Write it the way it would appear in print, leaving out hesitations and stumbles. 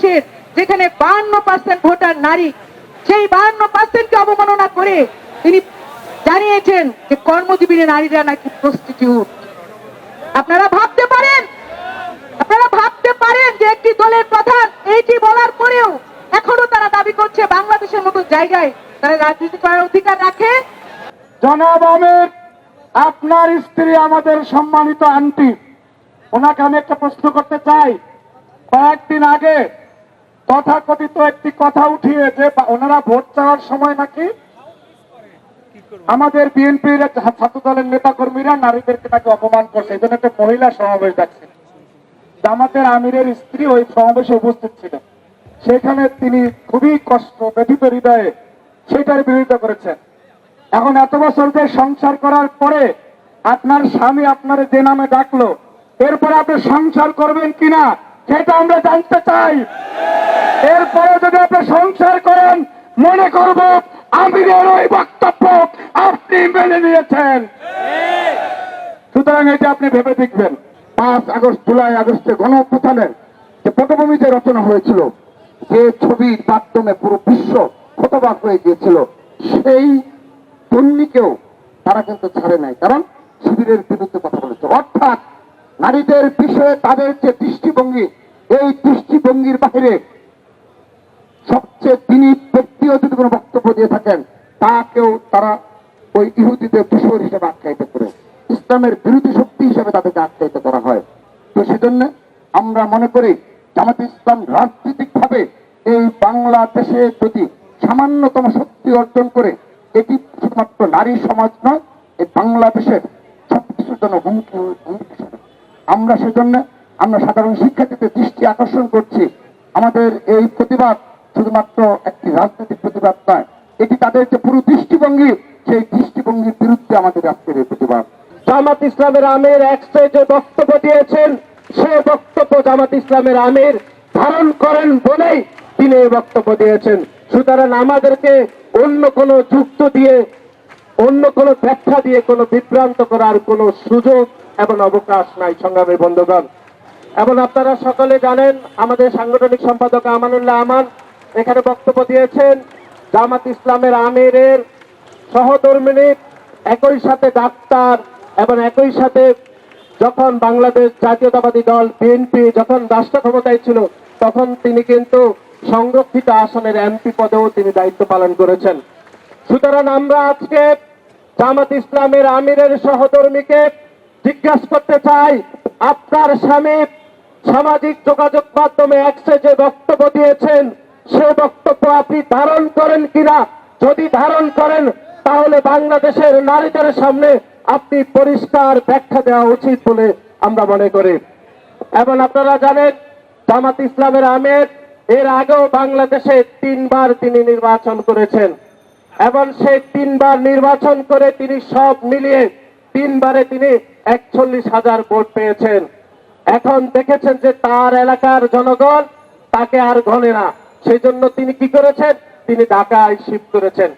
বাংলাদেশের যেখানে 52% ভোটার নারী, সেই 52%কে অবমাননা করে তিনি জানিয়েছেন যে কর্মজীবী নারীরা নাকি প্রস্টিটিউট। আপনারা ভাবতে পারেন যে একটি দলের প্রধান এইটি বলার পরেও এখনো তারা দাবি করছে বাংলাদেশের মতো জায়গায় তারা রাজনীতি করার অধিকার রাখে। জনাব আমির, আপনার স্ত্রী আমাদের সম্মানিত আন্টি, ওনাকে আমি একটা প্রশ্ন করতে চাই। কয়েকদিন আগে তথাকথিত একটি কথা উঠিয়ে যে ওনারা ভোট চাওয়ার সময় নাকি আমাদের বিএনপির ছাত্র দলের নেতা কর্মীরা নারীদেরকে নাকি অপমান করছে, এই জন্য একটা মহিলা সমাবেশ ডাকছে। জামাতের আমিরের স্ত্রী ওই সমাবেশে উপস্থিত ছিলেন। সেখানে তিনি খুবই কষ্ট ব্যথিত হৃদয়ে সেটার বিরোধিতা করেছেন। এখন এত বছর যে সংসার করার পরে আপনার স্বামী আপনার যে নামে ডাকলো, এরপরে আপনি সংসার করবেন কিনা সেটা আমরা জানতে চাই। এরপরে যদি আপনি সংসার করেন, মনে করব আমিরের ওই বক্তব্য আপনি মেনে নিয়েছেন। সুতরাং এটা আপনি ভেবে দেখবেন। 5 আগস্ট, জুলাই আগস্টে গণঅভ্যুত্থানের যে পটভূমি যে রচনা হয়েছিল, যে ছবির মাধ্যমে পুরো বিশ্ব হতবাক হয়ে গিয়েছিল, সেই তন্নিকেও তারা কিন্তু ছাড়ে নাই, কারণ শিবিরের বিরুদ্ধে কথা বলেছে। অর্থাৎ নারীদের বিষয়ে তাদের যে দৃষ্টিভঙ্গি, এই দৃষ্টিভঙ্গির বাহিরে সবচেয়ে তিনি ব্যক্তিও যদি কোনো বক্তব্য দিয়ে থাকেন, তাকেও তারা ওই ইহুদিদের দূষর হিসেবে আখ্যায়িত করে, ইসলামের বিরোধী শক্তি হিসেবে তাদেরকে আখ্যায়িত করা হয়। তো সেজন্য আমরা মনে করি জামাত ইসলাম রাজনৈতিক ভাবে এই বাংলাদেশে যদি সামান্যতম শক্তি অর্জন করে, এটি শুধুমাত্র নারী সমাজ নয়, এই বাংলাদেশের সবকিছুর জন্য হুমকি। আমরা সেজন্য আমরা সাধারণ শিক্ষার্থীদের দৃষ্টি আকর্ষণ করছি, আমাদের এই প্রতিবাদ শুধুমাত্র একটি রাজনৈতিক প্রতিবাদ নয়, এটি তাদের যে পুরো দৃষ্টিভঙ্গি, সেই দৃষ্টিভঙ্গির বিরুদ্ধে আমাদের আজকের এই প্রতিবাদ। জামাত ইসলামের আমির এক্সট্রা যে বক্তব্য দিয়েছেন, সে বক্তব্য জামাত ইসলামের আমির ধারণ করেন বলেই তিনি এই বক্তব্য দিয়েছেন। সুতরাং আমাদেরকে অন্য কোনো যুক্ত দিয়ে, অন্য কোনো ব্যাখ্যা দিয়ে কোনো বিভ্রান্ত করার কোনো সুযোগ এবং অবকাশ নাই, সংগ্রামী বন্ধুগণ। এবং আপনারা সকলে জানেন, আমাদের সাংগঠনিক সম্পাদক আমানুল্লাহ আমান এখানে বক্তব্য দিয়েছেন। জামাত ইসলামের আমিরের সহধর্মিণী, একই সাথে ডাক্তার, এবং একই সাথে যখন বাংলাদেশ জাতীয়তাবাদী দল বিএনপি যখন রাষ্ট্র ক্ষমতায় ছিল, তখন তিনি কিন্তু সংরক্ষিত আসনের এমপি পদেও তিনি দায়িত্ব পালন করেছেন। সুতরাং আমরা আজকে জামাত ইসলামের আমিরের সহধর্মীকে জিজ্ঞাসা করতে চাই, আপনার স্বামী সামাজিক যোগাযোগ মাধ্যমে এক্সে যে বক্তব্য দিয়েছেন, সে বক্তব্য আপনি ধারণ করেন কিনা? যদি ধারণ করেন, তাহলে বাংলাদেশের নারীদের সামনে আপনি পরিষ্কার ব্যাখ্যা দেওয়া উচিত বলে আমরা মনে করি। এবং আপনারা জানেন, জামাত ইসলামের আমির এর আগেও বাংলাদেশে 3 বার তিনি নির্বাচন করেছেন, এবং সেই 3 বার নির্বাচন করে তিনি সব মিলিয়ে 3 বারে তিনি 41,000 ভোট পেয়েছেন। এখন দেখেছেন যে তার এলাকার জনগণ তাকে আর গণে না, সেই জন্য তিনি কি করেছেন? তিনি ঢাকায় শিফট করেছেন।